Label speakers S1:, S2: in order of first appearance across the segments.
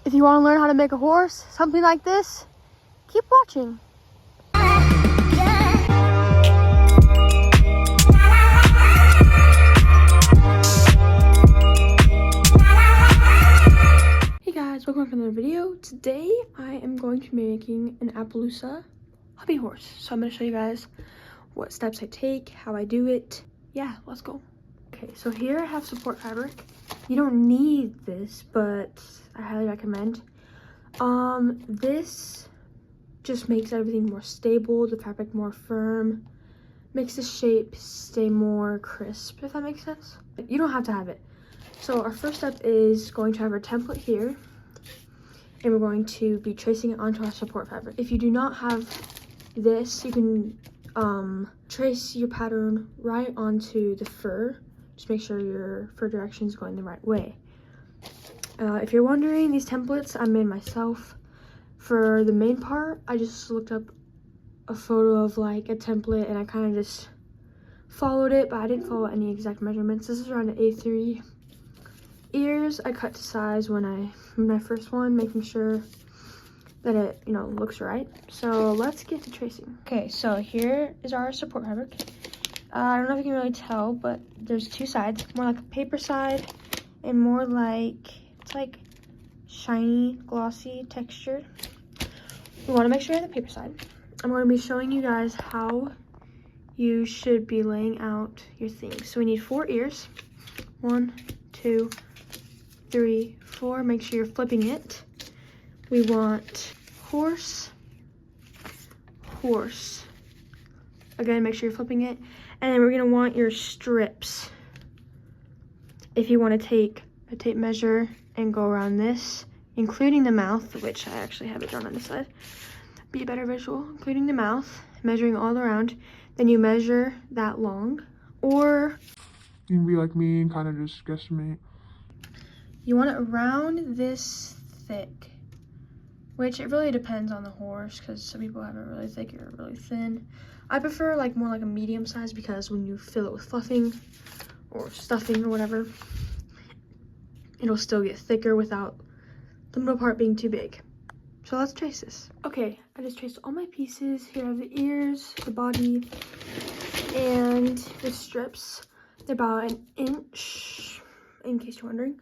S1: If you want to learn how to make a horse, something like this, keep watching. Hey guys, welcome back to another video. Today I am going to be making an Appaloosa hobby horse. So I'm going to show you guys what steps I take, how I do it. Yeah, let's go. Okay, so here I have support fabric. You don't need this, but I highly recommend. This just makes everything more stable, the fabric more firm, makes the shape stay more crisp, if that makes sense. You don't have to have it. So our first step is going to have our template here, and we're going to be tracing it onto our support fabric. If you do not have this, you can trace your pattern right onto the fur. Just make sure your fur direction is going the right way. If you're wondering, these templates I made myself. For the main part, I just looked up a photo of like a template and I kind of just followed it, but I didn't follow any exact measurements. This is around an A3. Ears I cut to size when I made my first one, making sure that it, looks right. So let's get to tracing. Okay, so here is our support fabric. I don't know if you can really tell, but there's two sides, more like a paper side and more like, it's like shiny, glossy texture. We want to make sure you have the paper side. I'm going to be showing you guys how you should be laying out your things. So we need 4 ears. 1, 2, 3, 4. Make sure you're flipping it. We want horse, horse. Again, make sure you're flipping it. And then we're going to want your strips. If you want to take a tape measure and go around this, including the mouth, which I actually have it drawn on this side, be a better visual, including the mouth, measuring all around, then you measure that long, or
S2: you can be like me and kind of just guesstimate.
S1: You want it around this thick, which it really depends on the horse, because some people have it really thick or really thin. I prefer more like a medium size, because when you fill it with fluffing or stuffing or whatever, it'll still get thicker without the middle part being too big. So let's trace this. Okay, I just traced all my pieces. Here are the ears, the body, and the strips. They're about 1 inch, in case you're wondering.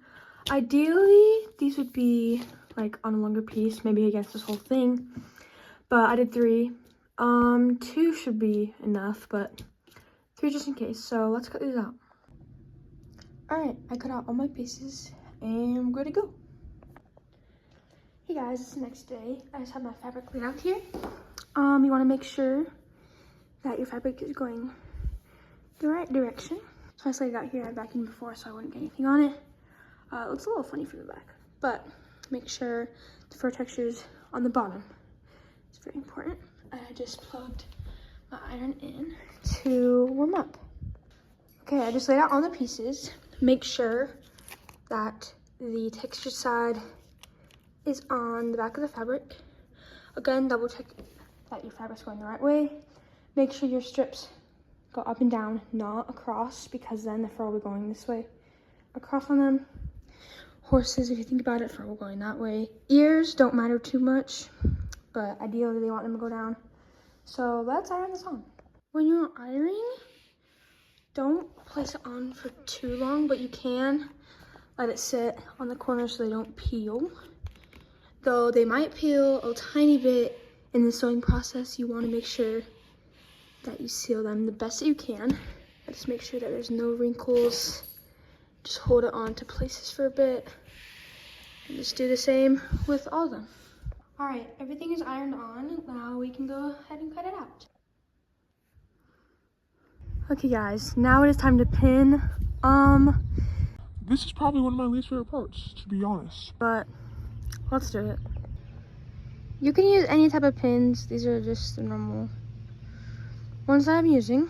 S1: Ideally, these would be like on a longer piece, maybe against this whole thing, but I did 3. 2 should be enough, but 3 just in case. So let's cut these out. All right, I cut out all my pieces and I'm good to go. Hey guys, it's the next day. I just have my fabric laid out here. You want to make sure that your fabric is going the right direction. So I just laid it out here. I vacuumed before so I wouldn't get anything on it. It looks a little funny from the back, but make sure the fur texture is on the bottom. It's very important. I just plugged my iron in to warm up. Okay, I just laid out all the pieces. Make sure that the textured side is on the back of the fabric. Again, double check that your fabric's going the right way. Make sure your strips go up and down, not across, because then the fur will be going this way. Across on them. Horses, if you think about it, fur will going that way. Ears don't matter too much, but ideally they want them to go down. So let's iron this on. When you're ironing, don't place it on for too long, but you can let it sit on the corners so they don't peel. Though they might peel a tiny bit in the sewing process, you want to make sure that you seal them the best that you can. Just make sure that there's no wrinkles. Just hold it on to places for a bit. And just do the same with all of them. All right, everything is ironed on. Now we can go ahead and cut it out. Okay guys, now it is time to pin.
S2: This is probably one of my least favorite parts, to be honest.
S1: But let's do it. You can use any type of pins. These are just the normal ones that I'm using.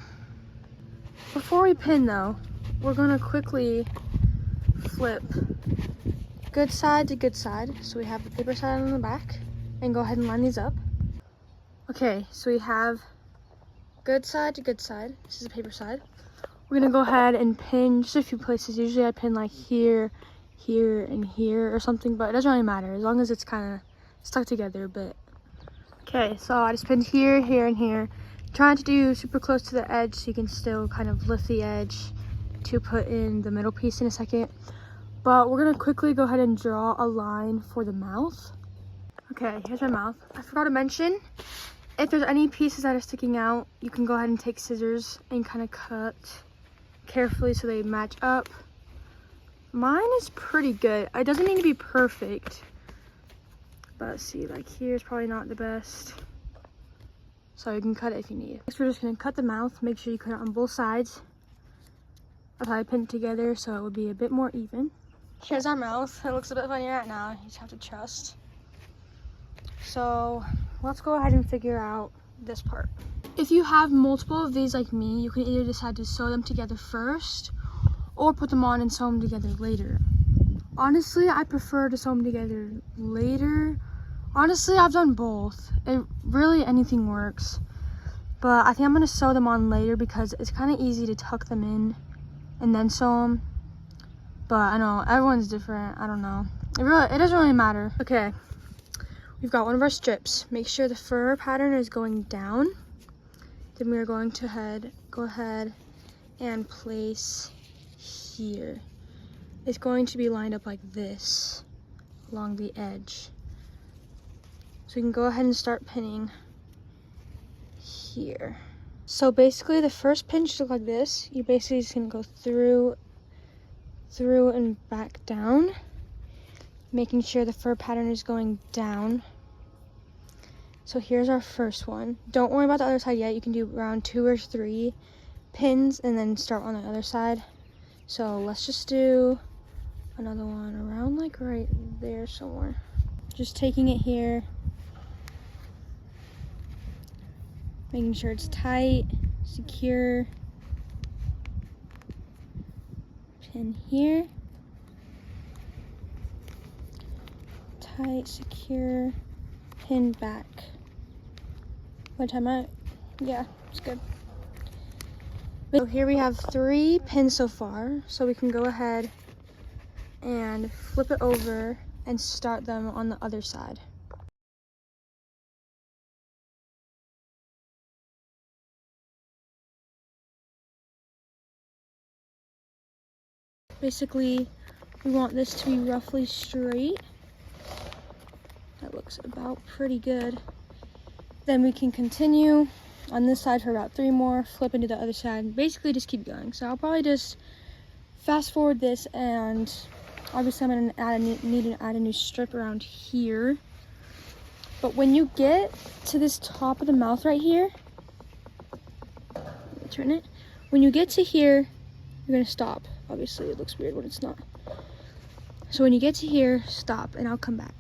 S1: Before we pin though, we're gonna quickly flip good side to good side. So we have the paper side on the back, and go ahead and line these up. Okay, so we have good side to good side. This is the paper side. We're gonna go ahead and pin just a few places. Usually I pin like here here and here or something, but it doesn't really matter as long as it's kind of stuck together a bit. Okay, so I just pinned here, here, and here. Trying to do super close to the edge so you can still kind of lift the edge to put in the middle piece in a second. But we're gonna quickly go ahead and draw a line for the mouth. Okay, here's my mouth. I forgot to mention, if there's any pieces that are sticking out, you can go ahead and take scissors and kind of cut carefully so they match up. Mine is pretty good. It doesn't need to be perfect. But see, like here's probably not the best. So you can cut it if you need. Next, we're just gonna cut the mouth. Make sure you cut it on both sides. I'll probably pin it together so it will be a bit more even. Here's our mouth. It looks a bit funny right now. You just have to trust. So let's go ahead and figure out this part. If you have multiple of these like me, you can either decide to sew them together first or put them on and sew them together later. Honestly, I prefer to sew them together later. Honestly, I've done both. It really, anything works. But I think I'm gonna sew them on later because it's kind of easy to tuck them in and then sew them. But I know everyone's different. I don't know. It doesn't really matter. Okay, we've got one of our strips. Make sure the fur pattern is going down. Then we are going to go ahead and place here. It's going to be lined up like this along the edge. So you can go ahead and start pinning here. So basically the first pin should look like this. You're basically just gonna go through and back down, making sure the fur pattern is going down. So here's our first one. Don't worry about the other side yet. You can do around 2 or 3 pins and then start on the other side. So let's just do another one around like right there somewhere. Just taking it here, making sure it's tight, secure. Pin here. Tight, secure, pin back. What time I? Yeah, it's good. So here we have 3 pins so far, so we can go ahead and flip it over and start them on the other side. Basically, we want this to be roughly straight. That looks about pretty good. Then we can continue on this side for about 3 more, flip into the other side, basically just keep going. So I'll probably just fast forward this, and obviously I'm gonna need to add a new strip around here. But when you get to this top of the mouth right here, let me turn it. When you get to here, you're gonna stop. Obviously it looks weird when it's not. So when you get to here, stop, and I'll come back.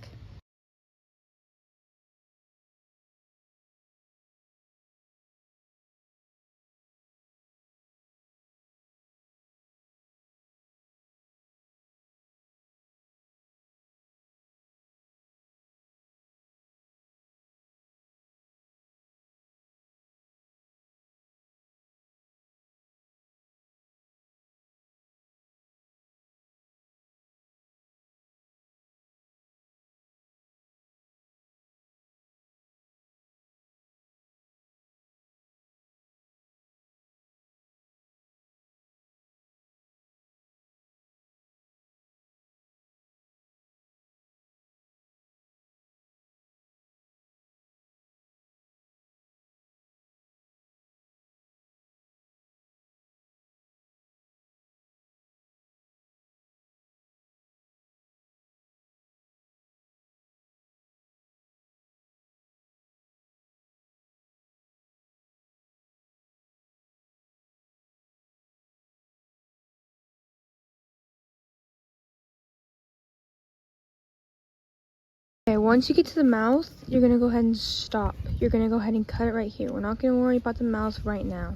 S1: Okay, once you get to the mouth, you're gonna go ahead and stop. You're gonna go ahead and cut it right here. We're not gonna worry about the mouth right now.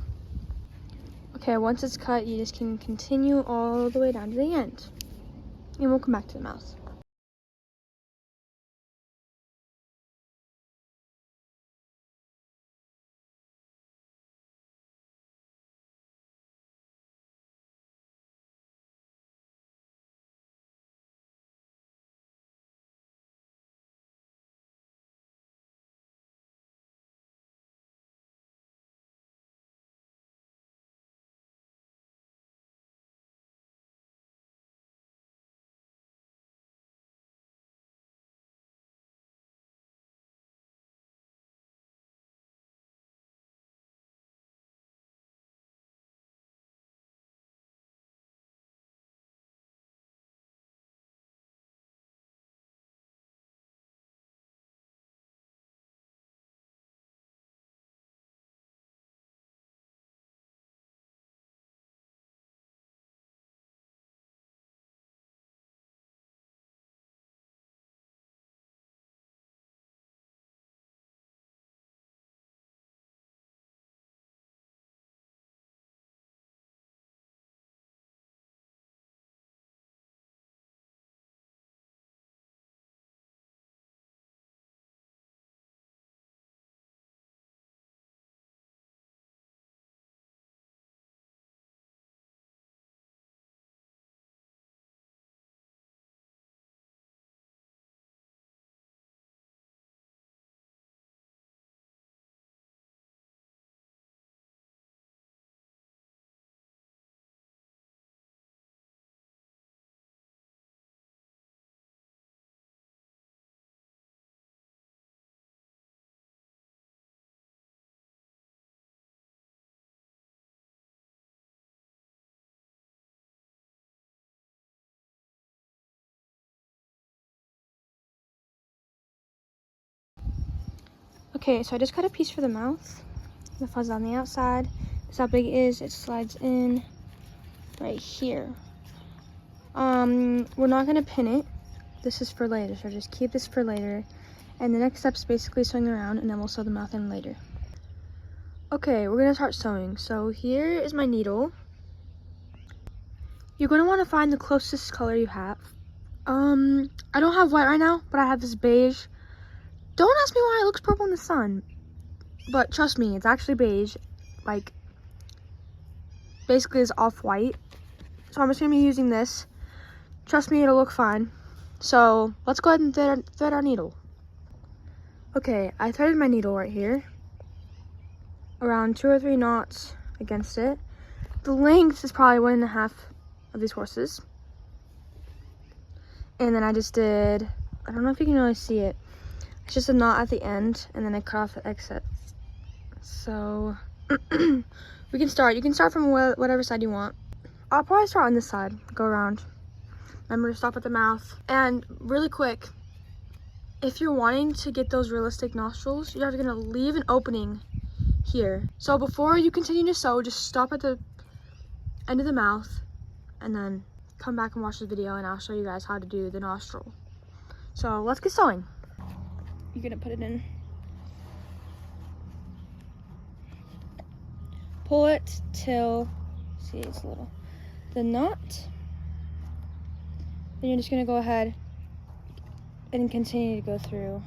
S1: Okay, once it's cut, you just can continue all the way down to the end. And we'll come back to the mouth. Okay, so I just cut a piece for the mouth. The fuzz on the outside. This is how big it is. It slides in right here. We're not gonna pin it. This is for later, so just keep this for later. And the next step is basically sewing around, and then we'll sew the mouth in later. Okay, we're gonna start sewing. So here is my needle. You're gonna wanna find the closest color you have. I don't have white right now, but I have this beige. Don't ask me why it looks purple in the sun, but trust me, it's actually beige. Like, basically it's off-white. So I'm just gonna be using this. Trust me, it'll look fine. So let's go ahead and thread our needle. Okay, I threaded my needle right here. Around 2 or 3 knots against it. The length is probably 1.5 of these horses. And then I just did, I don't know if you can really see it. It's just a knot at the end, and then I cut off the excess. So we can start. You can start from whatever side you want. I'll probably start on this side, go around. Remember to stop at the mouth. And really quick, if you're wanting to get those realistic nostrils, you're gonna leave an opening here. So before you continue to sew, just stop at the end of the mouth and then come back and watch the video, and I'll show you guys how to do the nostril. So let's get sewing. You're gonna put it in. Pull it till, see, it's a little, the knot. Then you're just gonna go ahead and continue to go through.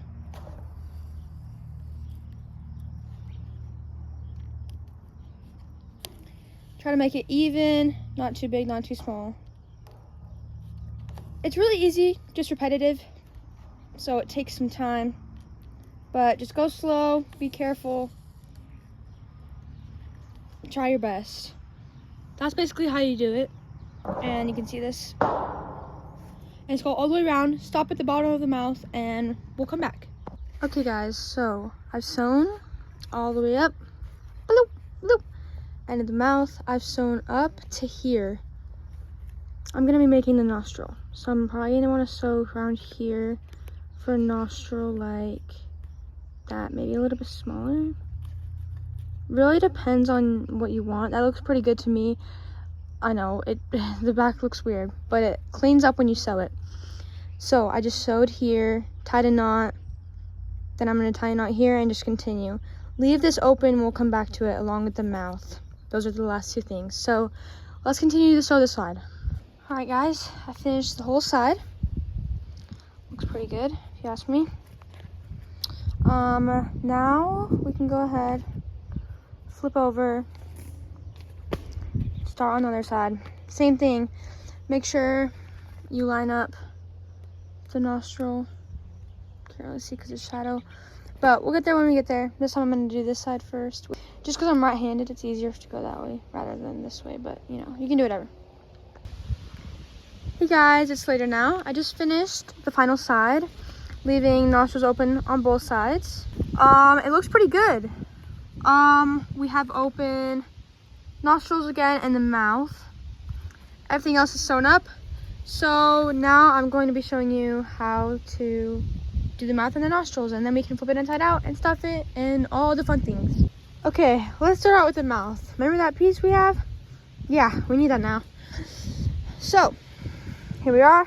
S1: Try to make it even, not too big, not too small. It's really easy, just repetitive, so it takes some time, but just go slow, be careful, try your best. That's basically how you do it, and you can see this. And just go all the way around, stop at the bottom of the mouth, and we'll come back. Okay guys, so I've sewn all the way up, bloop, bloop, and at the mouth, I've sewn up to here. I'm gonna be making the nostril, so I'm probably gonna wanna sew around here for a nostril like that, maybe a little bit smaller. Really depends on what you want. That looks pretty good to me. I know, the back looks weird, but it cleans up when you sew it. So I just sewed here, tied a knot, then I'm gonna tie a knot here and just continue. Leave this open, we'll come back to it along with the mouth. Those are the last 2 things. So let's continue to sew this side. All right guys, I finished the whole side. Looks pretty good, if you ask me. Now we can go ahead, flip over, start on the other side. Same thing, make sure you line up the nostril. Can't really see because it's shadow, but we'll get there when we get there. This time I'm gonna do this side first. Just because I'm right-handed, it's easier to go that way rather than this way, but you know, you can do whatever. Hey guys, it's later now. I just finished the final side, leaving nostrils open on both sides. It looks pretty good. We have open nostrils again and the mouth. Everything else is sewn up. So now I'm going to be showing you how to do the mouth and the nostrils, and then we can flip it inside out and stuff it and all the fun things. Okay, let's start out with the mouth. Remember that piece we have? Yeah, we need that now. So, here we are.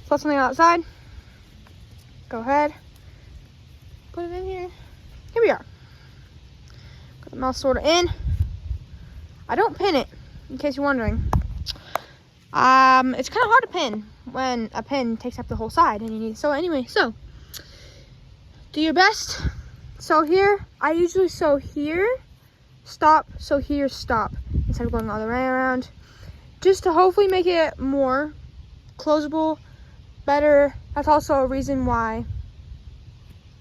S1: Flip something outside. Go ahead. Put it in here. Here we are. Got the mouth sort of in. I don't pin it, in case you're wondering. It's kind of hard to pin when a pin takes up the whole side and you need to sew it anyway. So, do your best. Sew here. I usually sew here, stop, sew here, stop, instead of going all the way around. Just to hopefully make it more closable, better. That's also a reason why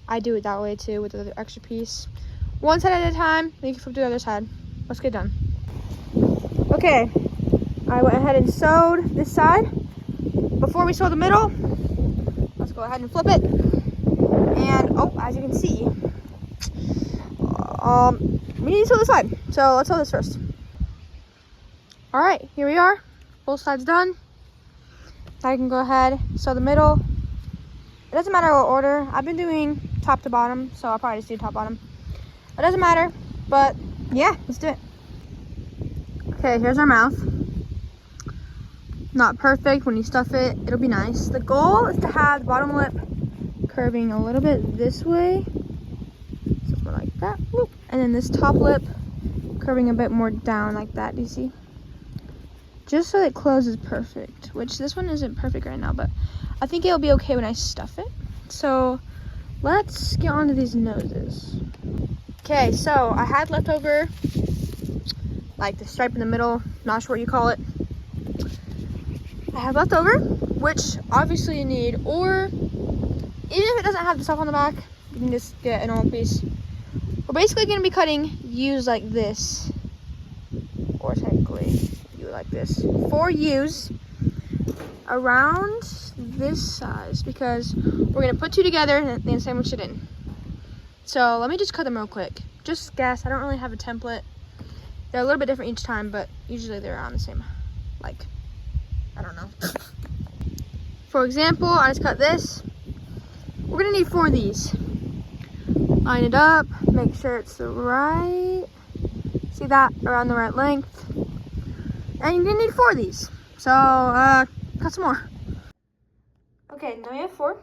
S1: I do it that way too, with the extra piece. One side at a time, then you can flip to the other side. Let's get done. Okay, I went ahead and sewed this side. Before we sew the middle, let's go ahead and flip it. And, oh, as you can see, we need to sew this side. So let's sew this first. All right, here we are. Both sides done. Now you can go ahead, sew the middle. It doesn't matter what order. I've been doing top to bottom, so I'll probably just do top bottom. It doesn't matter, but yeah, let's do it. Okay, here's our mouth. Not perfect. When you stuff it, it'll be nice. The goal is to have the bottom lip curving a little bit this way, something like that. Whoop. And then this top lip curving a bit more down like that. Do you see? Just so it closes perfect, which this one isn't perfect right now, but I think it'll be okay when I stuff it. So let's get on to these noses. Okay, so I had leftover, like the stripe in the middle, not sure what you call it. I have leftover, which obviously you need, or even if it doesn't have the stuff on the back, you can just get an old piece. We're basically going to be cutting U's like this, or technically U like this. 4 U's around this size, because we're going to put 2 together and then sandwich it in. So let me just cut them real quick. Just guess, I don't really have a template. They're a little bit different each time, but usually they're around the same, like, I don't know. For example, I just cut this. We're gonna need 4 of these. Line it up, make sure it's the right, see that, around the right length. And you're gonna need 4 of these. So, cut some more. Okay, now you have 4.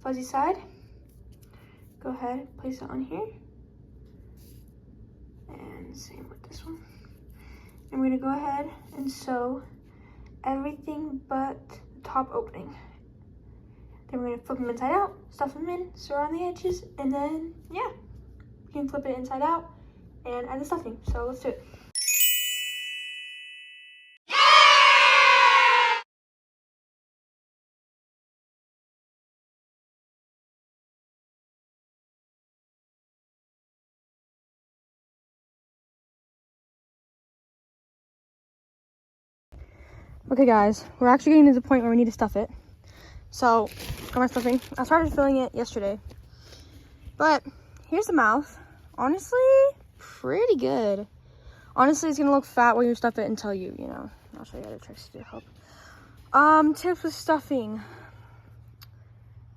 S1: Fuzzy side. Go ahead, place it on here. And same with this one. And we're gonna go ahead and sew everything but the top opening. Then we're gonna flip them inside out, stuff them in, sew around the edges, and then, yeah, you can flip it inside out and add the stuffing. So let's do it. Okay guys, we're actually getting to the point where we need to stuff it. So, got my stuffing. I started filling it yesterday. But, here's the mouth. Honestly, pretty good. Honestly, it's gonna look fat when you stuff it until you know. I'll show you other tricks to help. Tips with stuffing.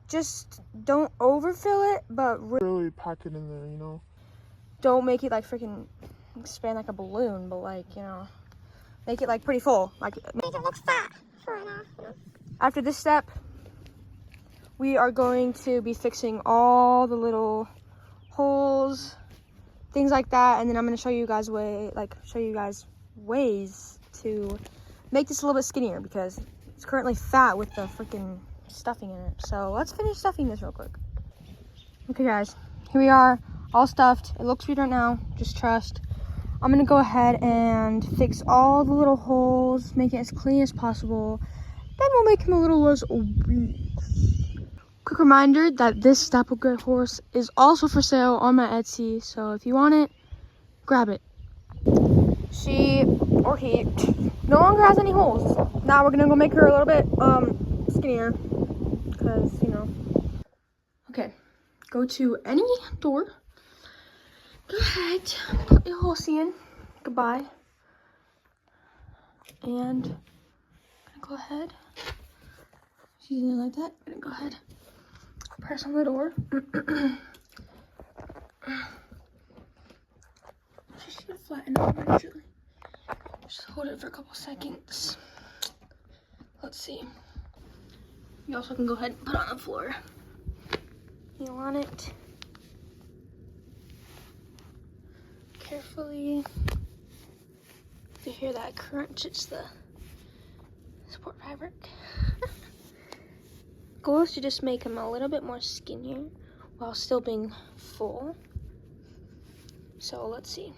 S1: Just don't overfill it, but
S2: Really pack it in there, you know?
S1: don't make it like freaking expand like a balloon, but like, you know, make it like pretty full. Like, make it look fat. Sure enough, you know. After this step, we are going to be fixing all the little holes, things like that, and then I'm going to show you guys ways to make this a little bit skinnier because it's currently fat with the freaking stuffing in it. So let's finish stuffing this real quick. Okay guys, here we are, all stuffed. It looks weird right now, just trust. I'm going to go ahead and fix all the little holes, make it as clean as possible. Then we'll make him a little less obese. Quick reminder that this Staplegood horse is also for sale on my Etsy, so if you want it, grab it. She, or he, no longer has any holes. Now we're gonna go make her a little bit skinnier, because, you know. Okay, go to any door. Go ahead, put your horsey in. Goodbye. And go ahead. She's in like that. I'm gonna go ahead. Press on the door. She should flatten out eventually. Just hold it for a couple seconds. Let's see. You also can go ahead and put it on the floor. You want it carefully. If you hear that crunch, it's the support fabric. Goal is to just make him a little bit more skinnier while still being full. So let's see.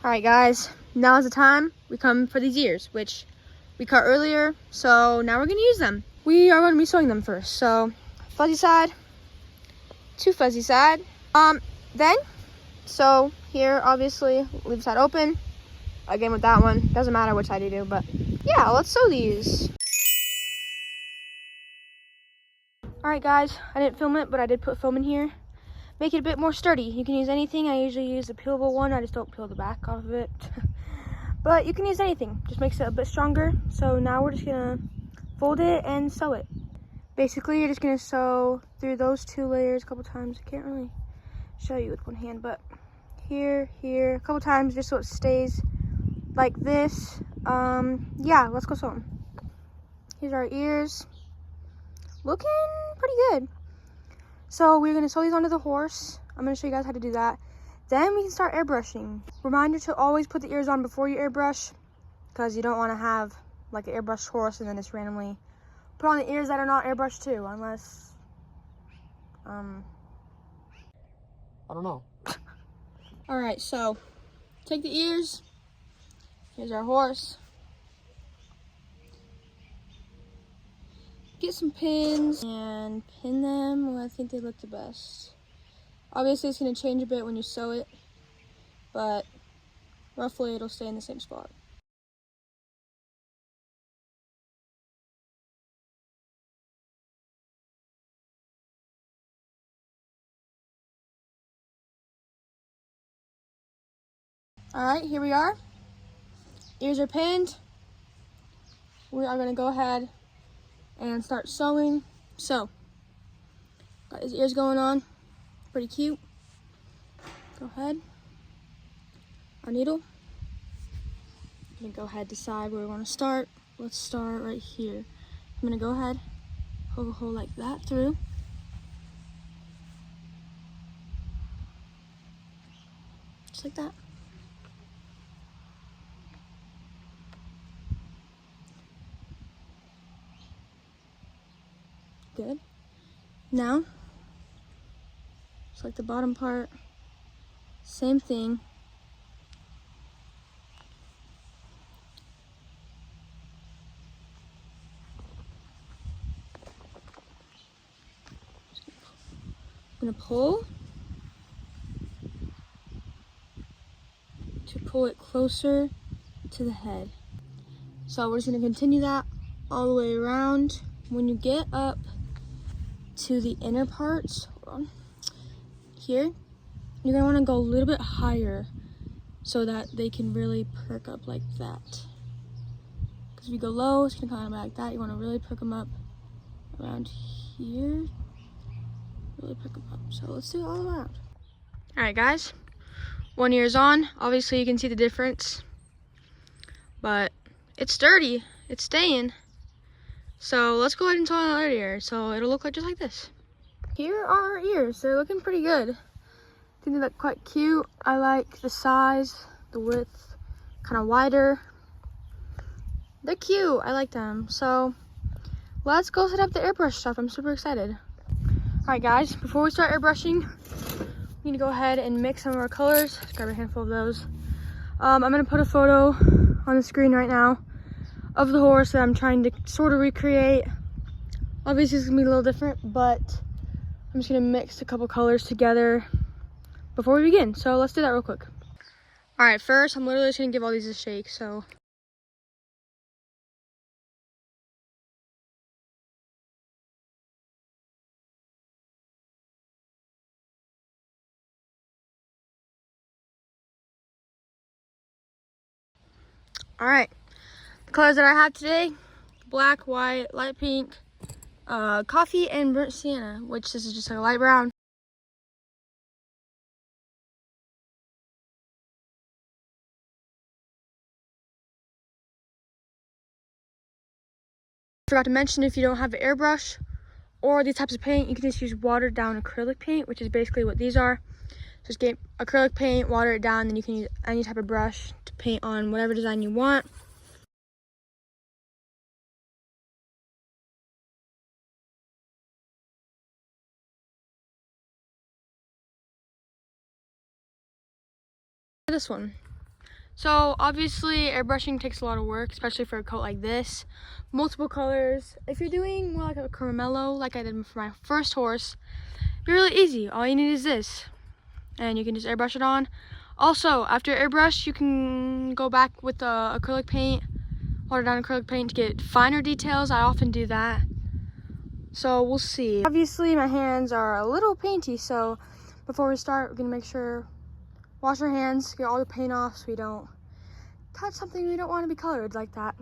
S1: All right guys, now is the time we come for these ears, which we cut earlier. So now we're gonna use them. We are gonna be sewing them first. So fuzzy side to fuzzy side. So here obviously leave the side open. Again with that one, doesn't matter which side you do, but yeah, let's sew these. All right guys, I didn't film it, but I did put foam in here. Make it a bit more sturdy. You can use anything. I usually use a peelable one. I just don't peel the back off of it. But you can use anything. Just makes it a bit stronger. So now we're just gonna fold it and sew it. Basically, you're just gonna sew through those 2 layers a couple times. I can't really show you with one hand, but here, a couple times just so it stays like this. Yeah, let's go sew them. Here's our ears. Looking pretty good. So we're gonna sew these onto the horse. I'm gonna show you guys how to do that. Then we can start airbrushing. Reminder to always put the ears on before you airbrush, because you don't want to have like an airbrushed horse and then just randomly put on the ears that are not airbrushed too, unless,
S2: I don't know.
S1: All right, so take the ears. Here's our horse. Get some pins and pin them where I think they look the best. Obviously, it's going to change a bit when you sew it, but roughly it'll stay in the same spot. All right, here we are. Ears are pinned. We are going to go ahead and start sewing. So, got his ears going on. Pretty cute. Go ahead. Our needle. I'm going to go ahead, decide where we want to start. Let's start right here. I'm going to go ahead, poke a hole like that through. Just like that. Good. Now, select the bottom part. Same thing. I'm gonna pull to pull it closer to the head. So we're just gonna continue that all the way around. When you get up to the inner parts, hold on, here, you're gonna wanna go a little bit higher so that they can really perk up like that. Because if you go low, it's gonna come out like that. You wanna really perk them up around here. Really perk them up. So let's do it all around. All right, guys. 1 ear's on. Obviously, you can see the difference, but it's sturdy. It's staying. So let's go ahead and sew on the other ear. So it'll look like just like this. Here are our ears. They're looking pretty good. I think they look quite cute. I like the size, the width, kind of wider. They're cute. I like them. So let's go set up the airbrush stuff. I'm super excited. All right, guys. Before we start airbrushing, we need to go ahead and mix some of our colors. Let's grab a handful of those. I'm gonna put a photo on the screen right now of the horse that I'm trying to sort of recreate. Obviously, it's gonna be a little different, but I'm just gonna mix a couple colors together before we begin. So let's do that real quick. All right, first, I'm literally just gonna give all these a shake, so. All right, the colors that I have today: black, white, light pink, coffee, and burnt sienna, which this is just like a light brown. Forgot to mention, if you don't have an airbrush or these types of paint, you can just use watered down acrylic paint, which is basically what these are. Just get acrylic paint, water it down, then you can use any type of brush to paint on whatever design you want. This one. So obviously airbrushing takes a lot of work, especially for a coat like this. Multiple colors. If you're doing more like a caramello, like I did for my first horse, it'd be really easy. All you need is this, and you can just airbrush it on. Also, after airbrush, you can go back with the acrylic paint, water down acrylic paint to get finer details. I often do that. So we'll see. Obviously my hands are a little painty, so before we start, we're gonna make sure, wash our hands, get all the paint off so we don't touch something we don't want to be colored like that.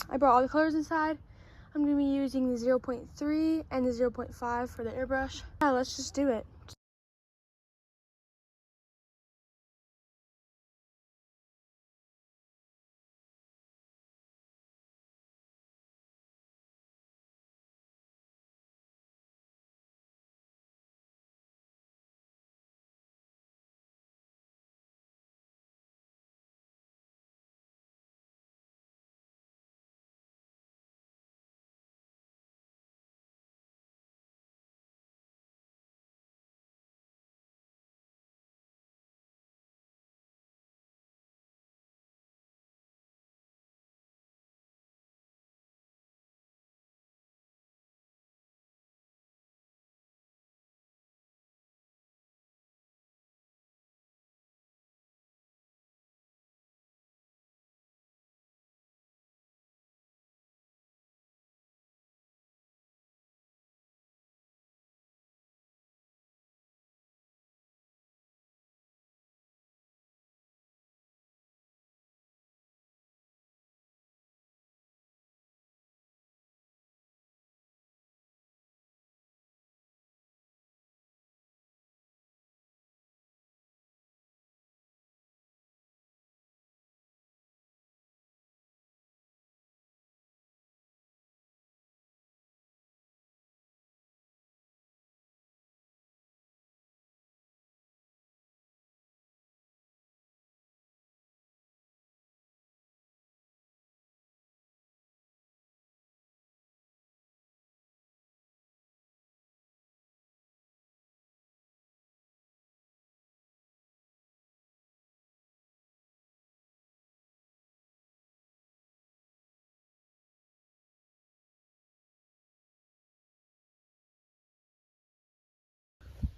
S1: I brought all the colors inside. I'm gonna be using the 0.3 and the 0.5 for the airbrush. Yeah, let's just do it.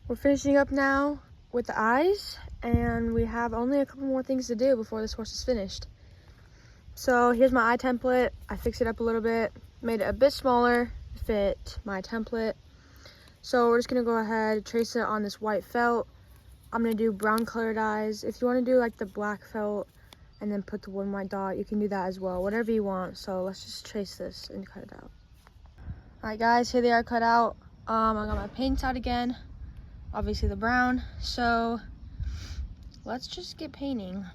S1: We're finishing up now with the eyes, and we have only a couple more things to do before this horse is finished. So here's my eye template. I fixed it up a little bit, made it a bit smaller to fit my template. So we're just gonna go ahead, trace it on this white felt. I'm gonna do brown colored eyes. If you wanna do like the black felt and then put the one white dot, you can do that as well, whatever you want. So let's just trace this and cut it out. All right guys, here they are cut out. I got my paints out again. Obviously the brown, so let's just get painting.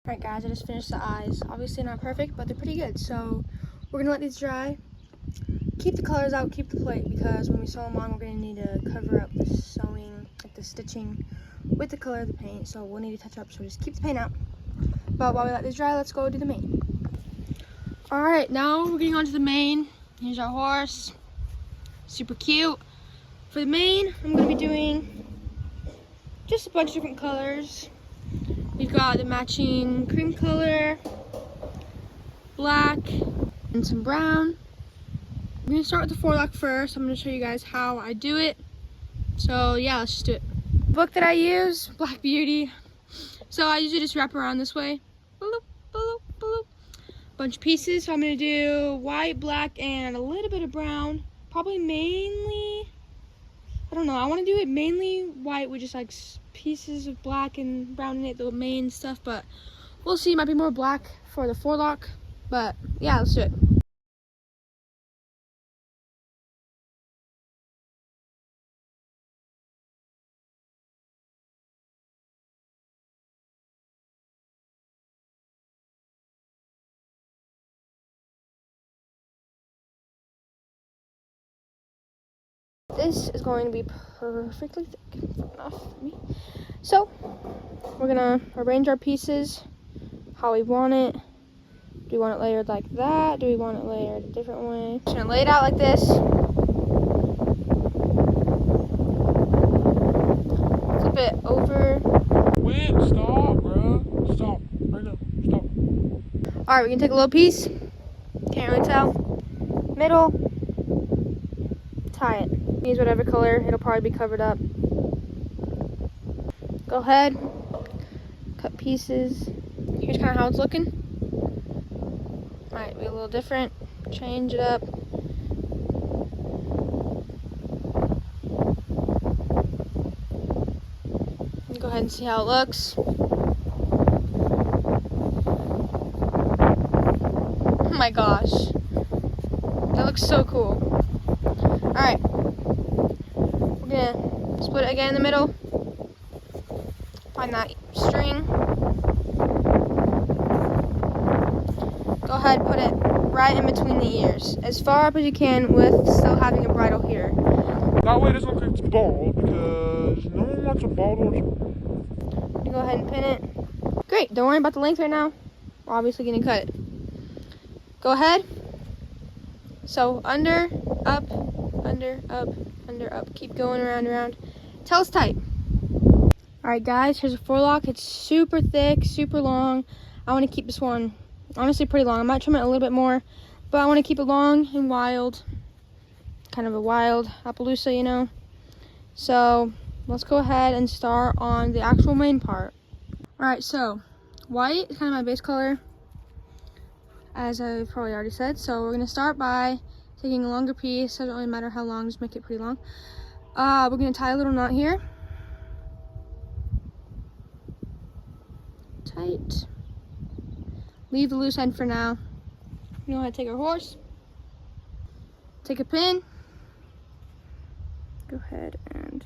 S1: All right guys, I just finished the eyes. Obviously not perfect, but they're pretty good. So we're gonna let these dry. Keep the colors out, keep the plate, because when we sew them on, we're gonna need to cover up the sewing, like the stitching with the color of the paint. So we'll need to touch up, so just keep the paint out. But while we let these dry, let's go do the mane. All right, now we're getting on to the mane. Here's our horse, super cute. For the mane, I'm gonna be doing just a bunch of different colors. We've got the matching cream color, black, and some brown. I'm gonna start with the forelock first. I'm gonna show you guys how I do it. So yeah, let's just do it. The book that I use, Black Beauty. So I usually just wrap around this way. Bloop, bloop, bloop. Bunch of pieces. So I'm gonna do white, black, and a little bit of brown. Probably mainly, I don't know, I wanna do it mainly white with just like pieces of black and brown in it, the main stuff, but we'll see. It might be more black for the forelock, but yeah, let's do it. this is going to be perfectly thick. Enough for me. So, we're gonna arrange our pieces how we want it. Do we want it layered like that? Do we want it layered a different way? Just gonna lay it out like this. Flip it over.
S2: Wait, stop, bro. Stop. Right now. Stop.
S1: Alright, we can take a little piece. Can't really tell. Middle. Tie it. Use whatever color. It'll probably be covered up. Go ahead. Cut pieces. Here's kind of how it's looking. Might be a little different. Change it up. Go ahead and see how it looks. Oh my gosh. That looks so cool. Alright. We're gonna split it again in the middle. Find that string. Go ahead, put it right in between the ears. As far up as you can with still having a bridle here.
S2: That way it doesn't look like it's bald, because no one wants a bald horse.
S1: You go ahead and pin it. Great, don't worry about the length right now. We're obviously gonna cut it. Go ahead. So under, up, under, up, under, up. Keep going around, around. Till it's tight. Alright guys, here's a forelock. It's super thick, super long. I want to keep this one honestly pretty long. I might trim it a little bit more, but I want to keep it long and wild. Kind of a wild Appaloosa, you know. So let's go ahead and start on the actual main part. Alright, so white is kind of my base color, as I've probably already said. So we're going to start by taking a longer piece. Doesn't really matter how long, just make it pretty long. We're going to tie a little knot here. Tight. Leave the loose end for now. You know how to take our horse. Take a pin. Go ahead and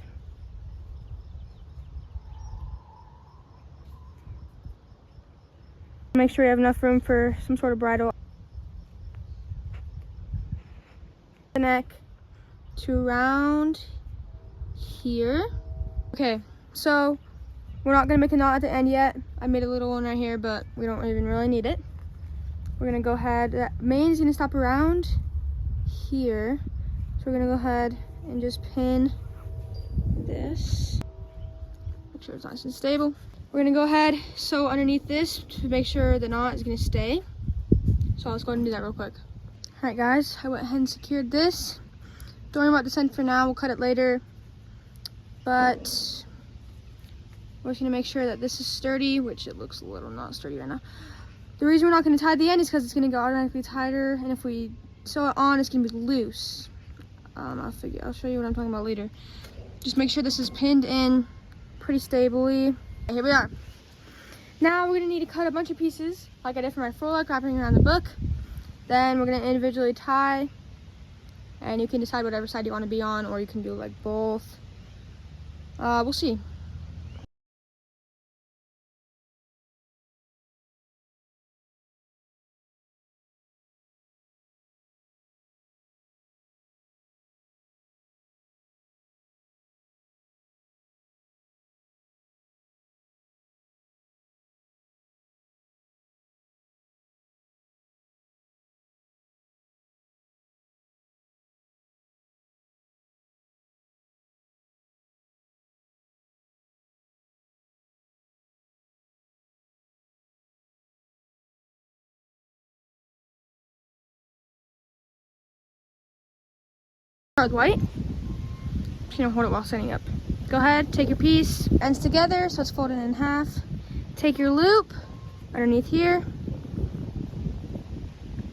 S1: make sure you have enough room for some sort of bridle. The neck to around here. Okay, so we're not gonna make a knot at the end yet. I made a little one right here, but we don't even really need it. We're gonna go ahead, that mane is gonna stop around here. So we're gonna go ahead and just pin this. Make sure it's nice and stable. We're gonna go ahead, sew underneath this to make sure the knot is gonna stay. So let's go ahead and do that real quick. All right guys, I went ahead and secured this. Don't worry about this end for now, we'll cut it later. But we're just gonna make sure that this is sturdy, which it looks a little not sturdy right now. The reason we're not gonna tie the end is because it's gonna go automatically tighter, and if we sew it on, it's gonna be loose. I'll show you what I'm talking about later. Just make sure this is pinned in pretty stably. Here we are. Now we're gonna need to cut a bunch of pieces, like I did for my forelock, wrapping around the book. Then we're gonna individually tie, and you can decide whatever side you want to be on, or you can do like both. We'll see. Start with white. Just gonna hold it while standing up. Go ahead, take your piece, ends together, so it's folded in half. Take your loop underneath here,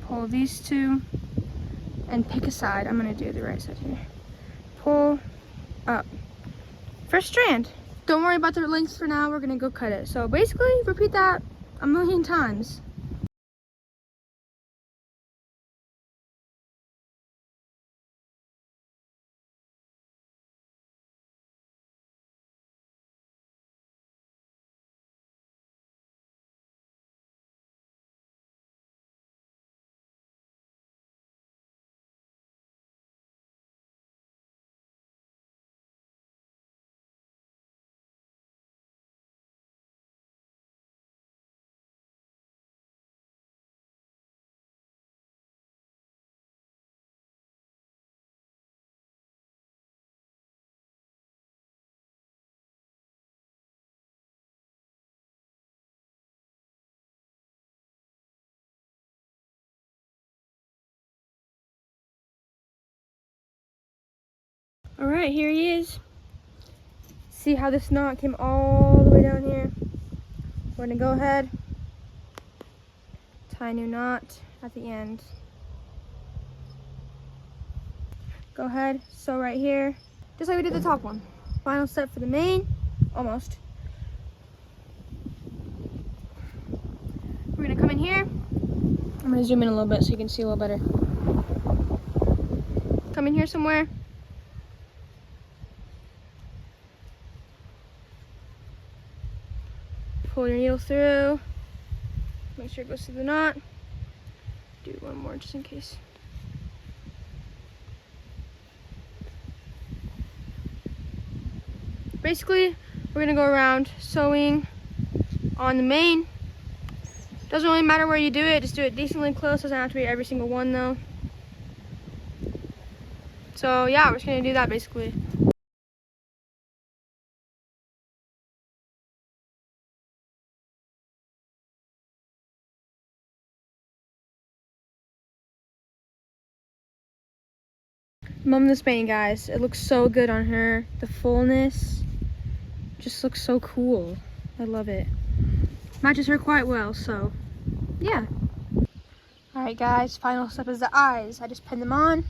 S1: pull these two, and pick a side. I'm gonna do the right side here. Pull up. First strand. Don't worry about the length for now, we're gonna go cut it. So basically, repeat that a million times. All right, here he is. See how this knot came all the way down here? We're gonna go ahead, tie a new knot at the end. Go ahead, sew right here, just like we did the top one. Final step for the mane, almost. We're gonna come in here. I'm gonna zoom in a little bit so you can see a little better. Come in here somewhere. Pull your needle through. Make sure it goes through the knot. Do one more just in case. Basically, we're gonna go around sewing on the mane. Doesn't really matter where you do it, just do it decently close. Doesn't have to be every single one though. So yeah, we're just gonna do that basically. Mom this mane, guys. It looks so good on her. The fullness just looks so cool. I love it. Matches her quite well, so yeah. All right, guys, final step is the eyes. I just pinned them on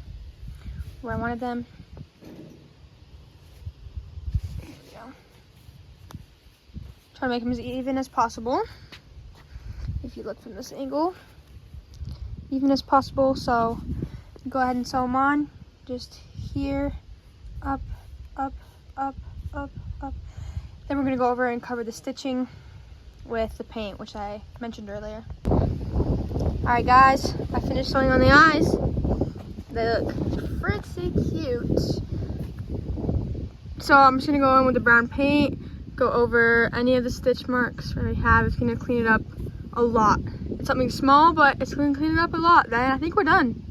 S1: where I wanted them. There we go. Try to make them as even as possible. If you look from this angle, even as possible. So go ahead and sew them on. Just here, up, up, up, up, up. Then we're gonna go over and cover the stitching with the paint, which I mentioned earlier. All right, guys, I finished sewing on the eyes. They look pretty cute. So I'm just gonna go in with the brown paint, go over any of the stitch marks that I have. It's gonna clean it up a lot. It's something small, but it's gonna clean it up a lot. Then I think we're done.